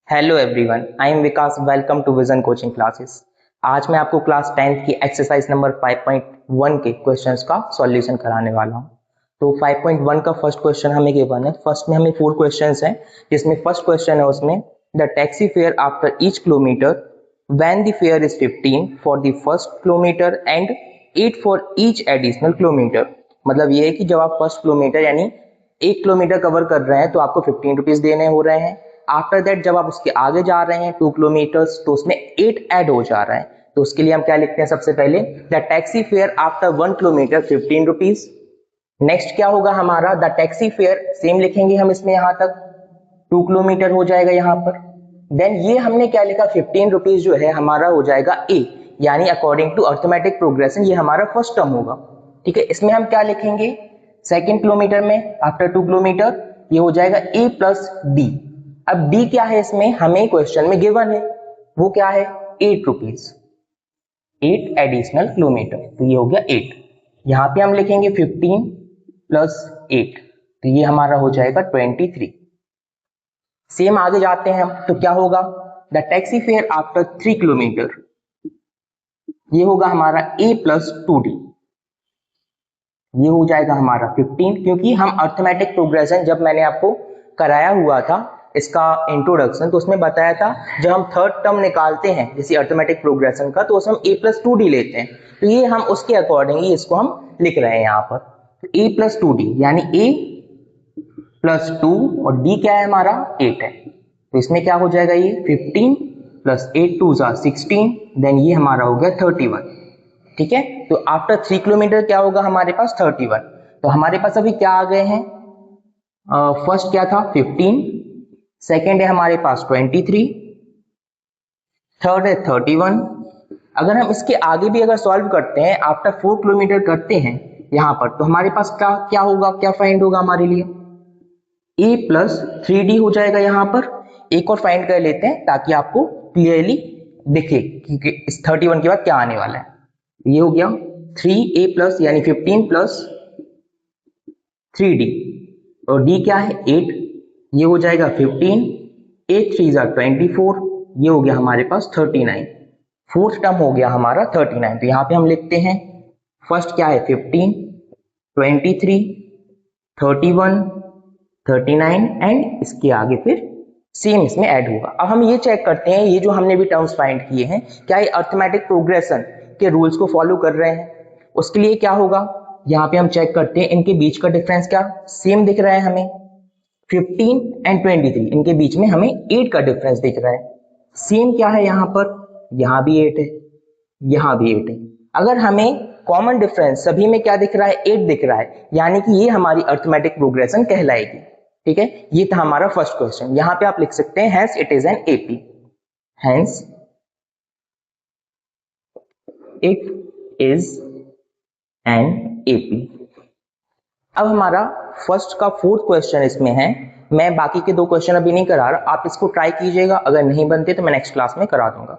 Hello everyone, I am Vikas. Welcome to vision coaching classes. आज मैं आपको क्लास 10th की एक्सरसाइज नंबर 5.1 के क्वेश्चंस का सॉल्यूशन कराने वाला हूं। तो 5.1 का फर्स्ट क्वेश्चन हमें गिवन है। फर्स्ट में हमें 4 क्वेश्चंस हैं, जिसमें फर्स्ट क्वेश्चन है उसमें the taxi fare after each kilometre when the fair is 15 for the first kilometre and 8 for each additional kilometre. मतलब ये है कि जब आप फर्स्ट किलोमीटर यानी 1 किलोमीटर कवर कर रहे हैं तो आपको 15 रुपीज देने हो रहे हैं। आफ्टर दैट जब आप उसके आगे जा रहे हैं 2 किलोमीटर्स तो उसमें 8 ऐड हो जा रहा है। तो उसके लिए हम क्या लिखते हैं, सबसे पहले the taxi fare after 1 kilometre 15 rupees. Next क्या होगा हमारा, द टैक्सी फेयर सेम लिखेंगे हम इसमें, यहां तक 2 किलोमीटर हो जाएगा यहां पर। देन ये हमने क्या लिखा, 15 रुपीज जो है हमारा हो जाएगा ए, यानी अकॉर्डिंग टू अर्थमेटिक प्रोग्रेशन ये हमारा फर्स्ट टर्म होगा। ठीक है, इसमें हम क्या लिखेंगे, सेकेंड किलोमीटर में आफ्टर 2 किलोमीटर ये हो जाएगा ए प्लस डी। अब डी क्या है इसमें हमें क्वेश्चन में गिवन है, वो क्या है 8 रुपीज, 8 एडिशनल किलोमीटर, तो ये हो गया 8। यहां पे हम लिखेंगे 15 प्लस 8, तो ये हमारा हो जाएगा 23। सेम आगे जाते हैं हम, तो क्या होगा, the taxi fare after 3 kilometre ये होगा हमारा ए प्लस 2डी, ये हो जाएगा हमारा 15, क्योंकि हम अर्थमेटिक प्रोग्रेशन जब मैंने आपको कराया हुआ था इसका इंट्रोडक्शन, तो उसमें बताया था जब हम थर्ड टर्म निकालते हैं जैसे अर्थमेटिक प्रोग्रेशन का तो उसमें हम ए प्लस 2डी लेते हैं। तो ये हम उसके अकॉर्डिंगली इसको हम लिख रहे हैं यहाँ पर ए प्लस 2डी, यानी ए प्लस 2 और डी क्या है हमारा 8 है। तो इसमें क्या हो जाएगा, ये 15 प्लस 8 2 16, देन ये हमारा हो गया 31। ठीक है, तो आफ्टर 3 किलोमीटर क्या होगा हमारे पास 31। तो हमारे पास अभी क्या आ गए हैं, फर्स्ट क्या था 15, सेकेंड है हमारे पास 23, थर्ड है 31। अगर हम इसके आगे भी अगर सॉल्व करते हैं आफ्टर 4 किलोमीटर करते हैं यहां पर, तो हमारे पास क्या क्या होगा, क्या फाइंड होगा हमारे लिए, ए प्लस 3डी हो जाएगा। यहां पर एक और फाइंड कर लेते हैं ताकि आपको क्लियरली दिखे कि इस 31 के बाद क्या आने वाला है। ये हो गया 3a प्लस यानी 15 प्लस 3d, और d क्या है 8, ये हो जाएगा 15, 8 3 24, ये हो गया हमारे पास 39। फोर्थ टर्म हो गया हमारा 39। तो यहाँ पे हम लिखते हैं फर्स्ट क्या है 15, 23, 31, 39 एंड इसके आगे फिर सेम इसमें ऐड होगा। अब हम ये चेक करते हैं ये जो हमने भी टर्म्स फाइंड किए हैं क्या ये अर्थमेटिक प्रोग्रेशन के रूल्स को फॉलो कर रहे हैं। उसके लिए क्या होगा, यहाँ पे हम चेक करते हैं इनके बीच का डिफरेंस क्या सेम दिख रहा है हमें, 15 एंड 23 इनके बीच में हमें 8 का डिफरेंस दिख रहा है। सेम क्या है यहाँ पर, यहाँ भी 8 है, यहाँ भी 8 है। अगर हमें कॉमन डिफरेंस सभी में क्या दिख रहा है 8 दिख रहा है, यानी कि ये हमारी अर्थमेटिक प्रोग्रेशन कहलाएगी। ठीक है, ये था हमारा फर्स्ट क्वेश्चन। यहां पे आप लिख सकते हैं hence it is an AP, hence it is an AP. अब हमारा फर्स्ट का फोर्थ क्वेश्चन इसमें है। मैं बाकी के 2 क्वेश्चन अभी नहीं करा रहा, आप इसको ट्राई कीजिएगा, अगर नहीं बनते तो मैं नेक्स्ट क्लास में करा दूंगा।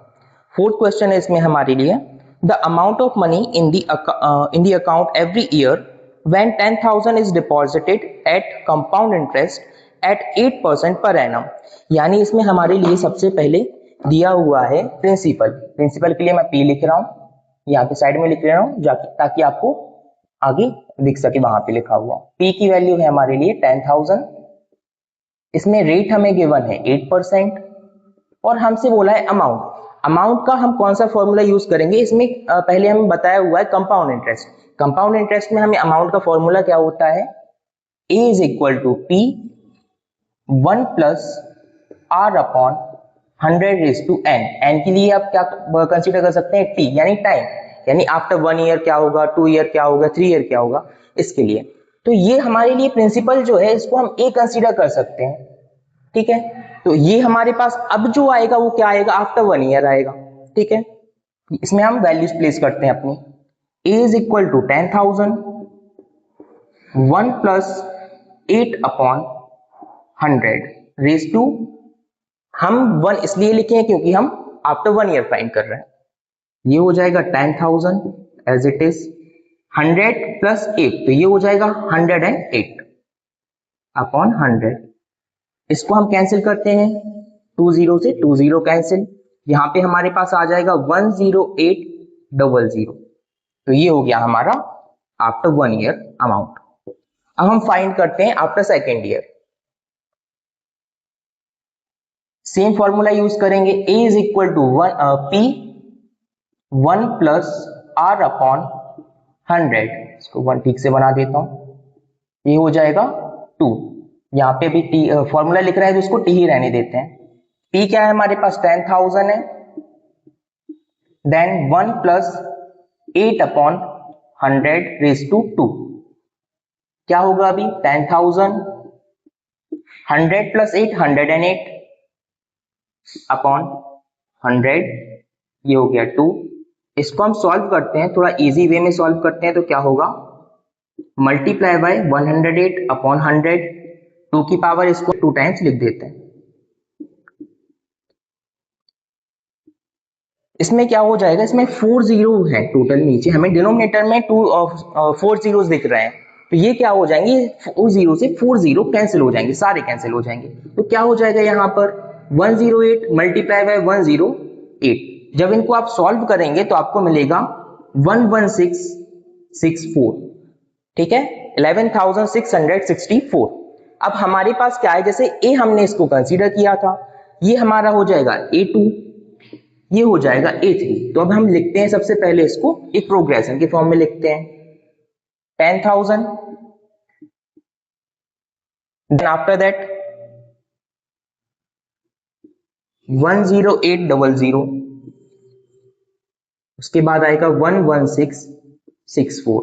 फोर्थ क्वेश्चन है इसमें हमारे लिए, the amount of money in the account every year when 10,000 is deposited at compound interest at 8% per annum। यानी इसमें हमारे लिए सबसे पहले दिया हुआ है प्रिंसिपल। प्रिंसिपल के लिए मैं P लिख रहा हूं, यहाँ पे साइड में लिख रहा हूं ताकि आपको आगे दिख सके, वहां पे लिखा हुआ P की वैल्यू है हमारे लिए 10,000। इसमें रेट हमें गिवन है 8% और हमसे बोला है अमाउंट। अमाउंट का हम कौन सा फॉर्मूला यूज करेंगे, इसमें पहले हमें बताया हुआ है कंपाउंड इंटरेस्ट। कंपाउंड इंटरेस्ट में हमें अमाउंट का फॉर्मूला क्या होता है, A is equal to P 1 plus R upon 100 n के लिए आप क्या कंसीडर कर सकते हैं T यानी टाइम, यानी आफ्टर 1 ईयर क्या होगा, 2 ईयर क्या होगा, 3 ईयर क्या होगा, इसके लिए। तो ये हमारे लिए प्रिंसिपल जो है इसको हम A कंसीडर कर सकते हैं। ठीक है, तो ये हमारे पास अब जो आएगा वो क्या आएगा, आफ्टर 1 ईयर आएगा। ठीक है, इसमें हम वैल्यूज प्लेस करते हैं अपनी। A is equal to 10,000 1 plus 8 upon 100 raise to, हम 1 इसलिए लिखे हैं क्योंकि हम आफ्टर 1 ईयर फाइंड कर रहे हैं। ये हो जाएगा 10,000 एज इट इज, 100 प्लस 8 तो ये हो जाएगा 108 अपॉन 100। इसको हम कैंसिल करते हैं, 20 से 20 कैंसिल, यहाँ पे हमारे पास आ जाएगा 10800। तो ये हो गया हमारा आफ्टर 1 ईयर अमाउंट। अब हम फाइंड करते हैं after second year. Same formula use करेंगे, a is equal to P 1 plus R upon 100। इसको 1 ठीक से बना देता हूं, ये हो जाएगा 2। यहाँ पे भी टी फॉर्मूला लिख रहा है तो इसको टी ही रहने देते हैं। P क्या है हमारे पास 10,000 है, then 1 plus 8 upon 100 raise to 2। क्या होगा अभी 10,000, 100 प्लस 8 108 अपॉन 100, ये हो गया 2। इसको हम सॉल्व करते हैं, थोड़ा इजी वे में सॉल्व करते हैं। तो क्या होगा, मल्टीप्लाई बाय 108 अपॉन 100, 2 की पावर इसको 2 टाइम्स लिख देते हैं। इसमें क्या हो जाएगा, इसमें 4 जीरो है टोटल, नीचे हमें डिनोमिनेटर में 4 जीरोस दिख रहे हैं। तो ये क्या हो जाएंगे, 4 जीरो से 4 जीरो कैंसिल हो जाएंगे, सारे कैंसिल हो जाएंगे। तो क्या हो जाएगा यहाँ पर 108 मल्टीप्लाई बाय 108। जब इनको आप सॉल्व करेंगे तो आपको मिलेगा 11664। ठीक है, 11,664। अब हमारे पास क्या है, जैसे ए हमने इसको कंसीडर किया था, ये हमारा हो जाएगा A2, ये हो जाएगा A3। तो अब हम लिखते हैं सबसे पहले इसको एक प्रोग्रेशन के फॉर्म में लिखते हैं, 10,000, देन आफ्टर दैट 10800, उसके बाद आएगा 11664।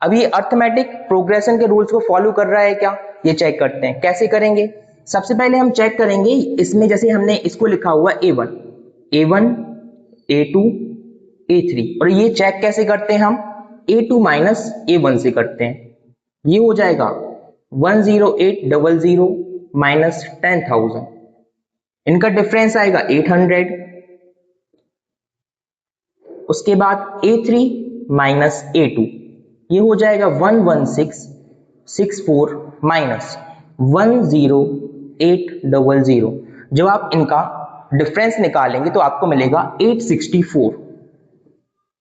अब ये अर्थमेटिक प्रोग्रेशन के रूल्स को फॉलो कर रहा है क्या, ये चेक करते हैं। कैसे करेंगे, सबसे पहले हम चेक करेंगे इसमें, जैसे हमने इसको लिखा हुआ A1, A2, A3, और ये चेक कैसे करते हैं हम, A2 माइनस A1 से करते हैं। ये हो जाएगा 10800 माइनस 10,000, इनका डिफरेंस आएगा 800। उसके बाद A3 माइनस A2, ये हो जाएगा 11664 माइनस 10800। जब आप इनका डिफरेंस निकालेंगे तो आपको मिलेगा 864।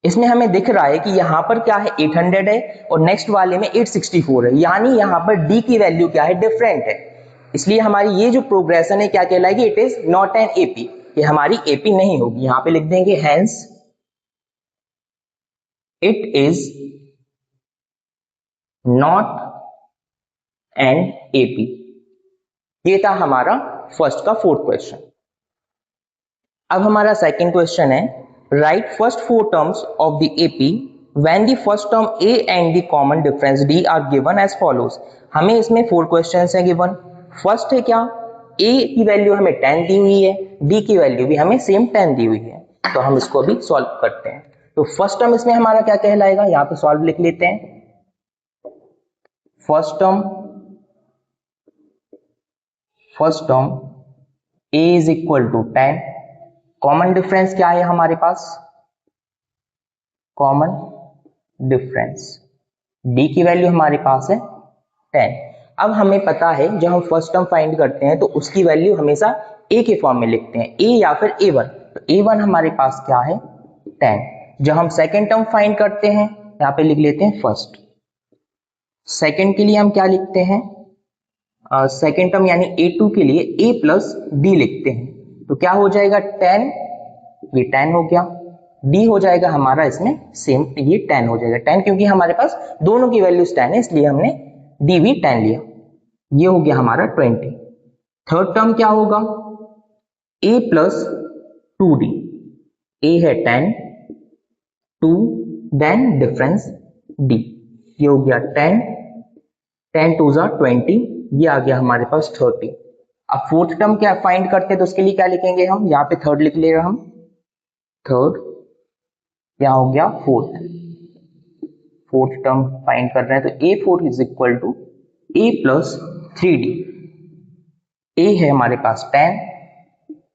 इसमें हमें दिख रहा है कि यहां पर क्या है 800 है और नेक्स्ट वाले में 864 है, यानी यहां पर d की वैल्यू क्या है, डिफरेंट है। इसलिए हमारी ये जो प्रोग्रेशन है क्या कहलाएगी, it is not an AP, ये हमारी एपी नहीं होगी। यहां पे लिख देंगे hence it is not an AP. ये था हमारा फर्स्ट का 4th क्वेश्चन। अब हमारा सेकंड क्वेश्चन है, write first 4 terms of the AP when the first term a and the common difference d are given as follows. हमें इसमें 4 questions हैं गिवन। फर्स्ट है क्या, a की वैल्यू हमें 10 दी हुई है, d की वैल्यू भी हमें सेम 10 दी हुई है। तो हम इसको अभी सॉल्व करते हैं। तो फर्स्ट टर्म इसमें हमारा क्या कहलाएगा, यहाँ पे सॉल्व लिख लेते हैं। First term a is equal to 10, common difference क्या है हमारे पास, कॉमन डिफरेंस d की वैल्यू हमारे पास है 10। अब हमें पता है जब हम फर्स्ट टर्म फाइंड करते हैं तो उसकी वैल्यू हमेशा a के फॉर्म में लिखते हैं, a या फिर a1। तो a1 हमारे पास क्या है 10। जब हम सेकेंड टर्म फाइंड करते हैं, यहाँ पे लिख लेते हैं फर्स्ट। सेकेंड के लिए हम क्या लिखते हैं, सेकेंड टर्म यानी a2 के लिए a प्लस d लिखते हैं। तो क्या हो जाएगा 10, ये 10 हो गया, d हो जाएगा हमारा इसमें सेम, ये 10 हो जाएगा 10, क्योंकि हमारे पास दोनों की वैल्यूज 10 है इसलिए हमने d भी 10 लिया। ये हो गया हमारा 20। थर्ड टर्म क्या होगा, a प्लस 2d, a है 10, 2 देन डिफरेंस d, ये हो गया 10, 10 2 जा 20, ये आ गया हमारे पास 30। अब फोर्थ टर्म क्या फाइंड करते हैं तो उसके लिए क्या लिखेंगे हम, यहाँ पे थर्ड लिख ले रहे हम, थर्ड, क्या हो गया फोर्थ टर्म फाइंड कर रहे हैं। तो a4 is equal to a plus 3d, a है हमारे पास 10,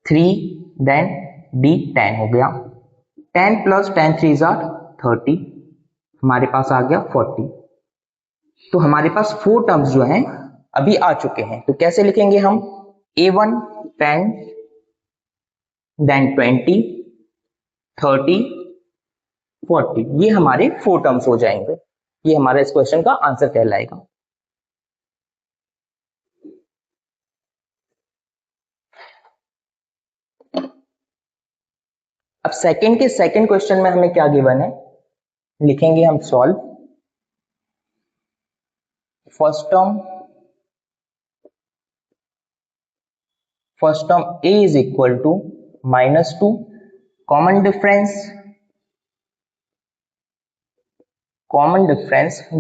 3 देन d 10 हो गया, 10 प्लस 10 3 जा 30, हमारे पास आ गया 40। तो हमारे पास 4 टर्म्स जो हैं अभी आ चुके हैं। तो कैसे लिखेंगे हम, a1 10, देन 20, 30, 40, ये हमारे 4 टर्म्स हो जाएंगे। ये हमारा इस क्वेश्चन का आंसर कहलाएगा। अब सेकंड के सेकंड क्वेश्चन में हमें क्या गिवन है, लिखेंगे हम solve. First term a is equal to -2, common difference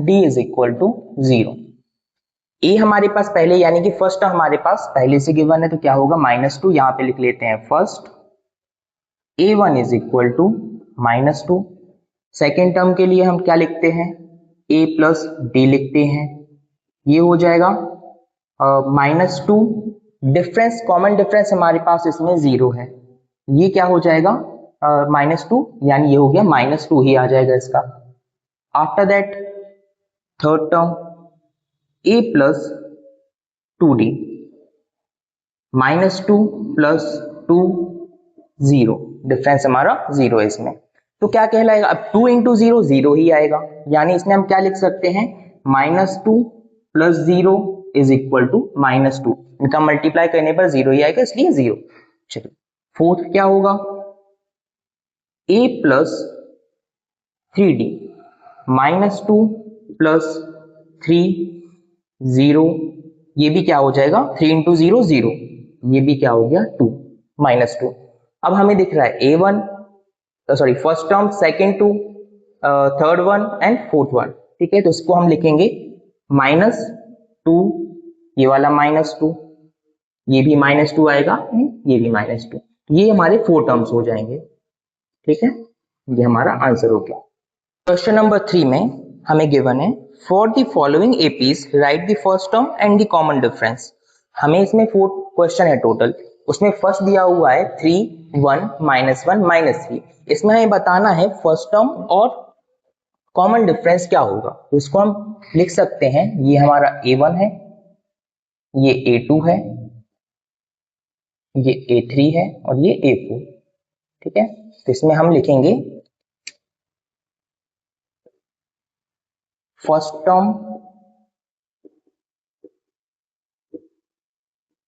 d is equal to 0। a हमारे पास पहले यानी कि फर्स्ट टर्म हमारे पास पहले से गिवन है, तो क्या होगा -2, यहां पे लिख लेते हैं first. a1 is equal to -2। Second term के लिए हम क्या लिखते हैं, a प्लस डी लिखते हैं, ये हो जाएगा -2। डिफरेंस, कॉमन डिफरेंस हमारे पास इसमें 0 है, ये क्या हो जाएगा -2, यानी ये हो गया -2 ही आ जाएगा इसका। After that third term a plus 2d, -2 plus 2, 0, difference हमारा 0 है इसमें, तो क्या कहलाएगा, अब 2 इंटू 0 0 ही आएगा, यानी इसमें हम क्या लिख सकते हैं, -2 प्लस 0 इज इक्वल टू -2, इनका मल्टीप्लाई करने पर 0 ही आएगा, इसलिए 0। चलिए फोर्थ क्या होगा, a प्लस 3d, -2 प्लस 3, 0, ये भी क्या हो जाएगा, 3 इंटू 0 0, ये भी क्या हो गया 2, -2। अब हमें दिख रहा है a1, sorry first term, second two, third one and fourth one, ठीक है, तो इसको हम लिखेंगे -2, ये वाला -2, ये भी -2 आएगा, ये भी -2, ये हमारे 4 टर्म्स हो जाएंगे, ठीक है, ये हमारा आंसर हो गया। क्वेश्चन नंबर 3 में हमें गिवन है for the following APs right the first term and the common difference. हमें इसमें 4 क्वेश्चन है टोटल, उसमें फर्स्ट दिया हुआ है 3, 1, -1, -3, इसमें हमें बताना है फर्स्ट टर्म और कॉमन डिफरेंस क्या होगा, तो इसको हम लिख सकते हैं, ये हमारा a1 है, ये a2 है, ये a3 है और ये a4, ठीक है, तो इसमें हम लिखेंगे first term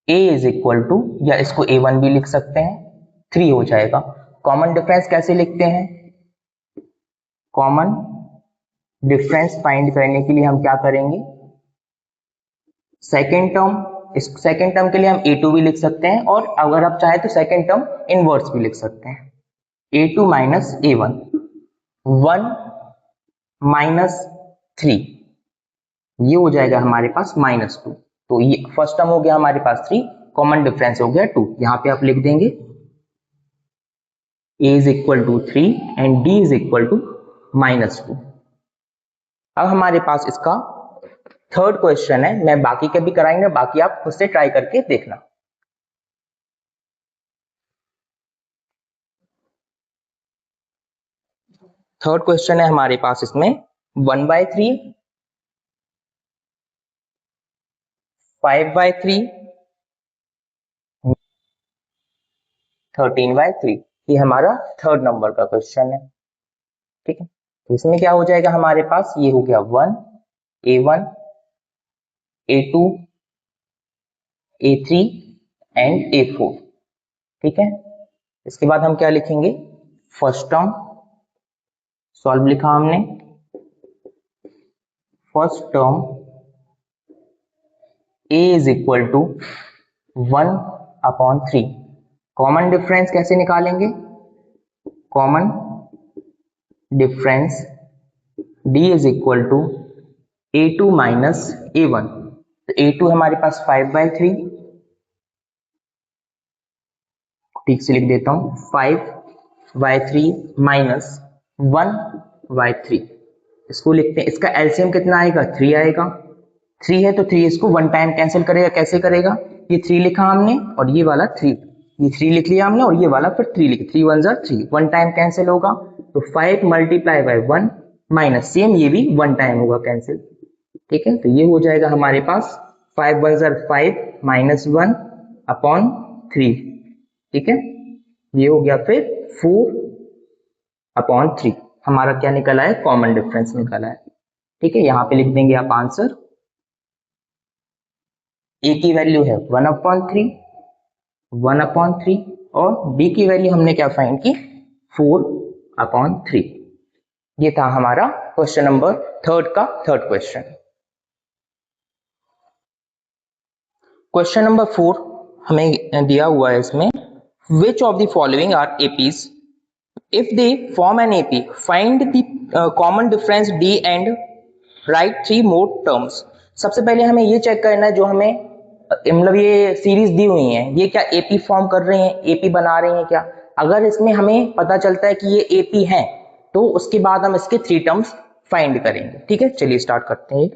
a is equal to, या इसको a1 भी लिख सकते हैं, 3 हो जाएगा। कॉमन डिफरेंस कैसे लिखते हैं, कॉमन डिफरेंस फाइंड करने के लिए हम क्या करेंगे, सेकेंड टर्म, इस सेकेंड टर्म के लिए हम a2 भी लिख सकते हैं, और अगर आप चाहे तो सेकेंड टर्म इनवर्स भी लिख सकते हैं, a2 माइनस a1, 1 माइनस 3, ये हो जाएगा हमारे पास -2, तो ये फर्स्ट टर्म हो गया हमारे पास 3, कॉमन डिफरेंस हो गया 2, यहां पे आप लिख देंगे a is equal to 3 and d is equal to -2। अब हमारे पास इसका थर्ड क्वेश्चन है, मैं बाकी के भी कराएंगे, बाकी आप खुद से ट्राई करके देखना। थर्ड क्वेश्चन है हमारे पास इसमें 1/3, 5/3, 13/3, ये हमारा थर्ड नंबर का क्वेश्चन है, ठीक है, तो इसमें क्या हो जाएगा हमारे पास, ये हो गया 1, a1, a2, a3 and a4, ठीक है, इसके बाद हम क्या लिखेंगे, फर्स्ट टर्म, सॉल्व लिखा हमने, first term a is equal to 1/3, common difference कैसे निकालेंगे, common difference d is equal to a2 minus a1, तो a2 हमारे पास 5/3, ठीक से लिख देता हूं, 5/3 माइनस 1/3, इसको लिखते हैं, इसका एलसीएम कितना आएगा, 3 आएगा, 3 है तो 3 इसको 1 टाइम कैंसिल करेगा, कैसे करेगा, ये 3 लिखा हमने और ये वाला 3, ये 3 लिख लिया हमने और ये वाला फिर 3 लिख, 3 1 3, 1 टाइम कैंसिल होगा, तो 5 मल्टीप्लाई बाय 1 माइनस, सेम ये भी 1 टाइम होगा कैंसिल, ठीक है, तो ये हो जाएगा हमारे पास 5 1 5 -1/3, ठीक है, ये हो गया फिर 4/3 हमारा क्या निकला है, कॉमन डिफरेंस निकला है। ठीक है, यहाँ पे लिख देंगे आप आंसर। ए की वैल्यू है 1/3 और बी की वैल्यू हमने क्या फाइंड की, 4/3। ये था हमारा question number third question. Question number 4 हमें दिया हुआ है इसमें, which of the following are APs if they form an AP find the common difference D and write 3 more terms. सबसे पहले हमें ये चेक करना है, जो हमें मतलब ये सीरीज दी हुई है, ये क्या एपी फॉर्म कर रहे हैं, एपी बना रहे हैं क्या। अगर इसमें हमें पता चलता है कि ये एपी है तो उसके बाद हम इसके 3 टर्म्स फाइंड करेंगे। ठीक है, चलिए स्टार्ट करते हैं।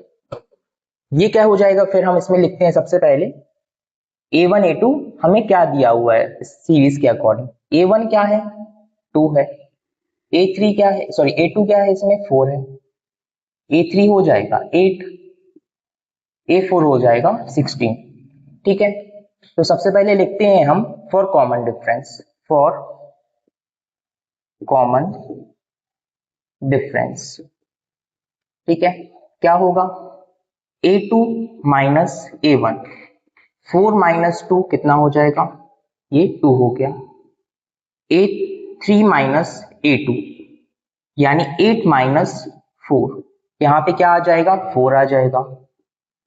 ये क्या हो जाएगा, फिर हम इसमें लिखते हैं सबसे पहले a1 a2 हमें क्या दिया हुआ है इस सीरीज के अकॉर्डिंग। a1 क्या है, 2 है। a3 क्या है, सॉरी a2 क्या है, इसमें 4 है। a3 हो जाएगा 8, a4 हो जाएगा 16। ठीक है, तो सबसे पहले लिखते हैं हम for common difference, for common difference. ठीक है, क्या होगा, a2 माइनस a1, 4 माइनस 2 कितना हो जाएगा, ये 2 हो गया। a3 माइनस a2 यानी 8 माइनस 4, यहां पे क्या आ जाएगा, 4 आ जाएगा।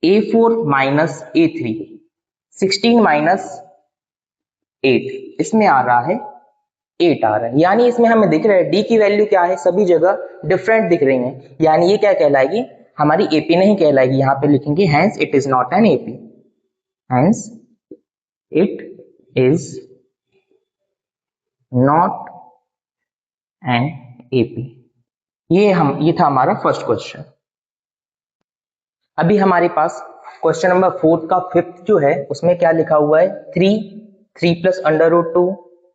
a4 माइनस a3, 16 माइनस 8, इसमें आ रहा है 8 आ रहा है, यानी इसमें हमें दिख रहा है डी की वैल्यू क्या है, सभी जगह डिफरेंट दिख रही है, यानी ये क्या कहलाएगी, हमारी एपी नहीं कहलाएगी। यहां पे लिखेंगे hence it is not an AP, hence it is not an AP. ये था हमारा फर्स्ट क्वेश्चन। अभी हमारे पास क्वेश्चन नंबर 4 का 5th जो है उसमें क्या लिखा हुआ है, 3 plus under root 2,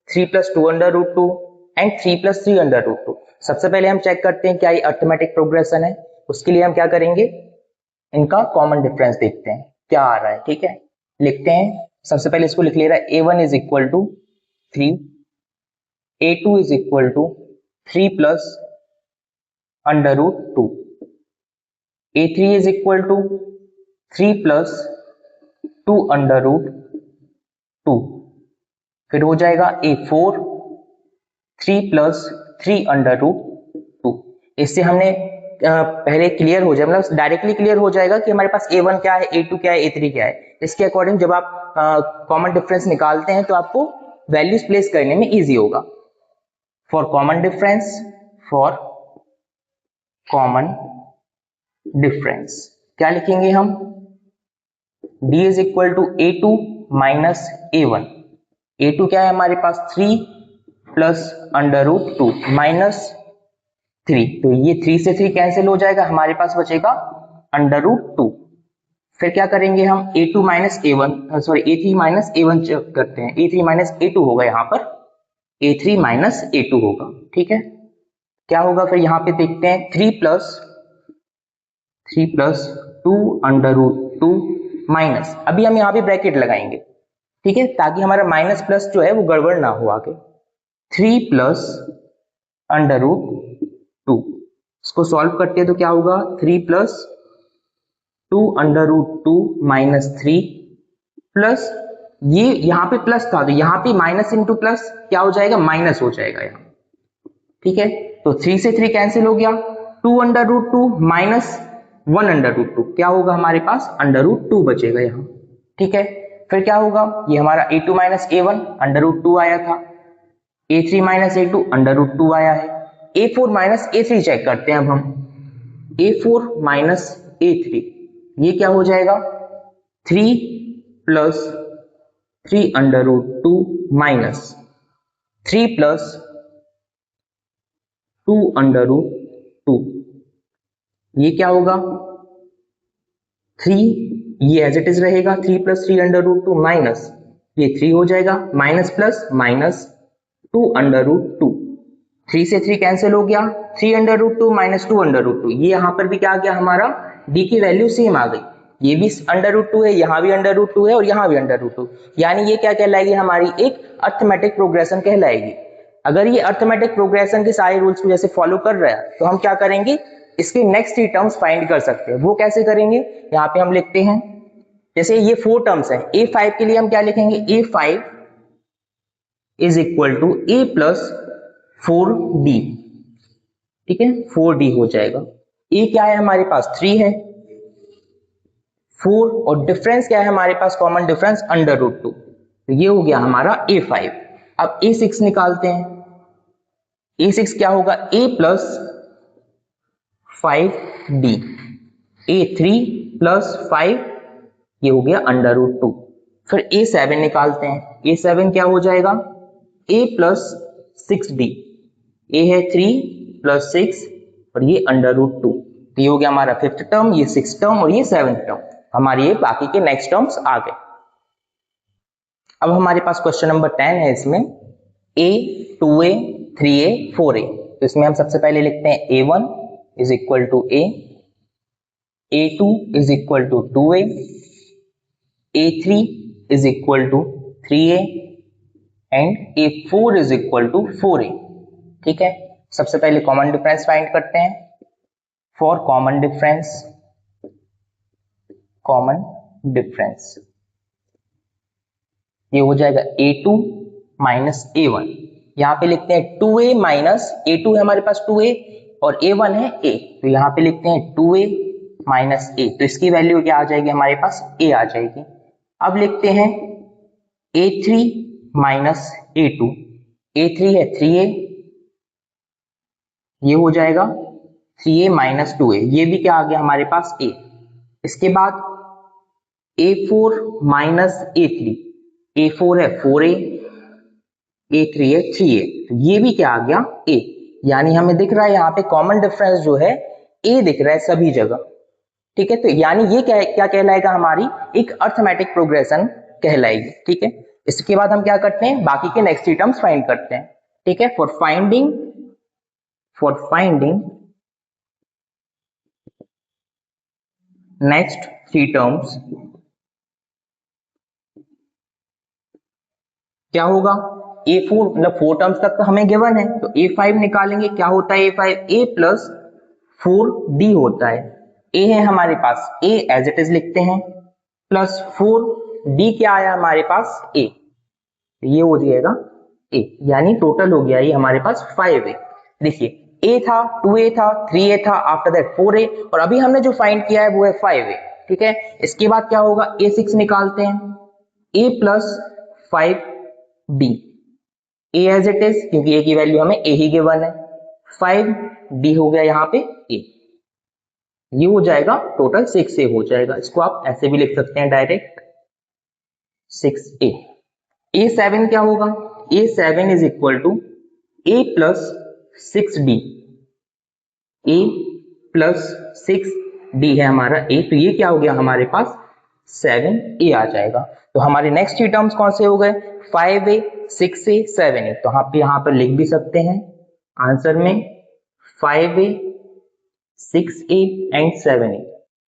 3 plus 2 under root 2 and 3 plus 3 under root 2। सबसे पहले हम चेक करते हैं क्या ये अर्थमेटिक प्रोग्रेशन है। उसके लिए हम क्या करेंगे, इनका कॉमन डिफरेंस देखते हैं क्या आ रहा है। ठीक है, लिखते हैं, सबसे पहले इसको लिख ले रहा है, a1 is equal to 3, a2 is equal to 3 plus under root 2, a3 is equal to 3 plus 2 under root 2, फिर हो जाएगा a4 3 प्लस 3 अंडर रूट 2। इससे हमने पहले क्लियर हो जाए, मतलब डायरेक्टली क्लियर हो जाएगा कि हमारे पास a1 क्या है, a2 क्या है, a3 क्या है। इसके अकॉर्डिंग जब आप कॉमन डिफरेंस निकालते हैं तो आपको वैल्यूज प्लेस करने में इजी होगा। For common difference, for common difference क्या लिखेंगे हम, d is equal to a2 minus a1। a2 क्या है हमारे पास, 3 प्लस अंडर रूट 2 माइनस 3, तो ये 3 से 3 कैंसिल हो जाएगा, हमारे पास बचेगा अंडर रूट 2। फिर क्या करेंगे हम, a2 minus a1, sorry a3 minus a1 check करते हैं, a3 माइनस a2 होगा, यहाँ पर a3 माइनस a2 होगा। ठीक है, क्या होगा फिर यहाँ पे देखते हैं, 3 प्लस 2 अंडर रूट 2 माइनस, अभी हम यहाँ पे ब्रैकेट लगाएंगे, ठीक है, ताकि हमारा माइनस प्लस जो है वो गड़बड़ ना हो आगे। 3 प्लस अंडर रूट 2, इसको सॉल्व करते हैं तो क्या होगा, 3 plus 2 under root 2 minus 3 plus, ये यहाँ पे प्लस था तो यहाँ पे माइनस इंटू प्लस क्या हो जाएगा, माइनस हो जाएगा यहाँ। ठीक है, तो 3 से 3 कैंसिल हो गया, 2 under root 2 minus 1 under root 2, क्या होगा हमारे पास, अंडर रूट 2 बचेगा यहाँ। ठीक है, फिर क्या होगा, ये हमारा a2 minus a1 under root 2 आया था, a3 minus a2 under root 2 आया है, a4 माइनस a3 चेक करते हैं अब हम, a4 माइनस a3 ये क्या हो जाएगा, 3 plus 3 under root 2 minus 3 plus 2 under root 2, ये क्या होगा, 3, ये एज इट इज रहेगा, 3 प्लस 3 अंडर रूट 2 माइनस ये 3 हो जाएगा, minus plus minus 2 under root 2, 3 से 3 कैंसिल हो गया, 3 under root 2 minus 2 under root 2, ये यहां पर भी क्या आ गया हमारा, d की वैल्यू सेम आ गई, ये भी √2 है, यहाँ भी √2 है और यहाँ भी √2, यानी ये क्या कहलाएगी, हमारी एक अर्थमेटिक प्रोग्रेशन कहलाएगी। अगर ये अर्थमेटिक प्रोग्रेशन के सारे रूल्स को जैसे फॉलो कर रहा है तो हम क्या करेंगे, इसके नेक्स्ट 3 टर्म्स फाइंड कर सकते हैं। वो कैसे करेंगे, यहाँ पे हम लिखते हैं, जैसे ये 4 टर्म्स है, A5 के लिए हम क्या लिखेंगे, A5 is equal to A plus 4D, ठीक है, 4D हो जाएगा। A क्या है हमारे पास, 3 है, 4 और डिफरेंस क्या है हमारे पास, कॉमन डिफरेंस √2, तो ये हो गया हमारा A5। अब A6 निकालते हैं, A6 क्या होगा, A plus 5D, A3 plus 5, ये हो गया √2। फिर A7 निकालते हैं, A7 क्या हो जाएगा, A प्लस 6D, A है 3 प्लस 6 और ये √2, तो ये हो गया हमारा 5th टर्म, ये 6th टर्म और ये 7th टर्म, हमारे ये बाकी के नेक्स्ट टर्म्स आ गए। अब हमारे पास क्वेश्चन नंबर 10 है, इसमें A 2A 3A 4A, तो इसमें हम सबसे पहले लिखते हैं A1 is equal to A, A2 is equal to 2A, A3 is equal to 3A and A4 is equal to 4A, ठीक है। सबसे पहले कॉमन डिफरेंस फाइंड करते हैं। फॉर कॉमन डिफरेंस ये हो जाएगा A2 माइनस A1, यहाँ पे लिखते हैं 2A माइनस A2 है हमारे पास 2A और A1 है A, तो यहाँ पे लिखते हैं 2A माइनस A, तो इसकी वैल्यू क्या आ जाएगी हमारे पास, A आ जाएगी। अब लिखते हैं A3 माइनस A2, A3 है 3A, ये हो जाएगा 3A माइनस 2A, ये भी क्या आ गया हमारे पास A। इसके बाद A4 माइनस A3, A4 है 4A, A3 है 3A, तो ये भी क्या आ गया A, यानी हमें दिख रहा है यहाँ पे कॉमन डिफरेंस जो है A दिख रहा है सभी जगह, ठीक है। तो यानी ये क्या कहलाएगा, हमारी एक अर्थमेटिक प्रोग्रेशन कहलाएगी, ठीक है। इसके बाद हम क्या करते हैं, बाकी के नेक्स्ट 3 टर्म्स फाइंड करते हैं, ठीक है। फॉर फाइंडिंग नेक्स्ट 3 टर्म्स क्या होगा, A4 मतलब 4 टर्म्स तक तो हमें गिवन है, तो A5 निकालेंगे, क्या होता है A5, A प्लस 4D होता है। A है हमारे पास A एज इट इज लिखते हैं, प्लस 4D क्या आया हमारे पास A, ये हो जाएगा A, यानी टोटल हो गया ये हमारे पास 5A। देखिए A था, 2A था, 3A था, आफ्टर दैट 4A और अभी हमने जो फाइंड किया है वो है 5A, ठीक है। इसके बाद क्या होगा, A6 निकालते हैं, A plus 5D, A as it is क्योंकि A की वैल्यू हमें A ही गिवन है, 5D हो गया यहाँ पे A, ये हो जाएगा टोटल 6A हो जाएगा। इसको आप ऐसे भी लिख सकते हैं डायरेक्ट 6A। A7 क्या होगा, A7 is equal to A plus 6D, A plus 6D है हमारा A, तो ये क्या हो गया हमारे पास 7A आ जाएगा। तो हमारे नेक्स्ट 3 टर्म्स कौन से हो गए, 5A 6A 7A, तो आप यहाँ पर लिख भी सकते हैं आंसर में 5A 6A एंड 7A,